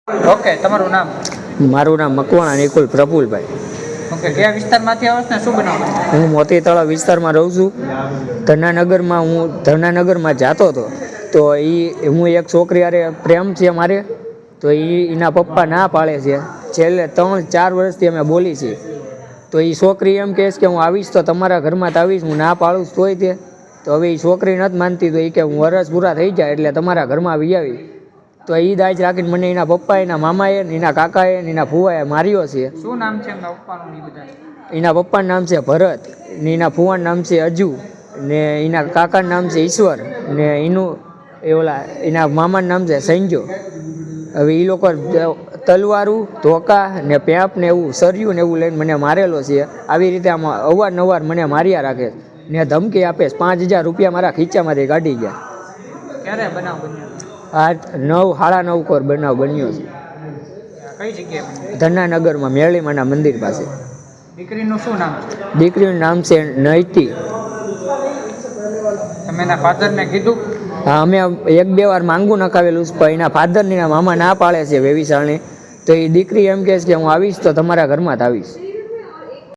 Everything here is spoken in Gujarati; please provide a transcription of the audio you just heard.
ઓકે, તમારું નામ? મારું નામ મકવાણા નિકુલ પ્રફુલભાઈ. ઓકે, કયા વિસ્તારમાંથી આવો છો ને શું બનાવો? હું મોતી તળાવ વિસ્તારમાં રહું છું. ધનાનગરમાં જતો હતો તો હું એક છોકરી હારે પ્રેમ છે મારે, તો એના પપ્પા ના પાડે છે. છેલ્લે 3-4 વર્ષથી અમે બોલી છીએ. તો એ છોકરી એમ કહે છે કે હું આવીશ તો તમારા ઘરમાં જ આવીશ, હું ના પાડું તોય તે. તો હવે એ છોકરી નથી માનતી, તો એ કે હું વરસ પૂરા થઈ જાય એટલે તમારા ઘરમાં આવી આવી. તો એ દાજ રાખીને મને એના પપ્પા, એના મામાએ, એના કાકાએ, એના ફુવાએ માર્યો છે. શું નામ છે એમના પપ્પાનું? બધા એના પપ્પાનું નામ છે ભરત, ને એના ફુવાનું નામ છે અજુ, ને એના કાકાનું નામ છે ઈશ્વર, ને એના મામાનું નામ છે સંજો. હવે એ લોકો તલવારું, ધોકા ને પેપ ને એવું સર્યું ને એવું લઈને મને મારેલો છે. આવી રીતે આમાં અવારનવાર મને માર્યા રાખે ને ધમકી આપે. 5,000 રૂપિયા મારા ખીચામાંથી કાઢી ગયા. ક્યારે બનાવ બન્યો? આ 9-9:30 કોર બનાવ બન્યો છે. કઈ જગ્યાએ? ધનાનગરમાં મેળીમાના મંદિર પાસે. દીકરીનું શું નામ છે? દીકરીનું નામ છે નૈતી. તમે એના ફાધરને કીધું? હા, અમે 1-2 વાર માંગું નખાવેલું છે, પણ એના ફાધરની મામા ના પાડે છે વેવિશાળની. તો એ દીકરી એમ કહે છે કે હું આવીશ તો તમારા ઘરમાં જ આવીશ.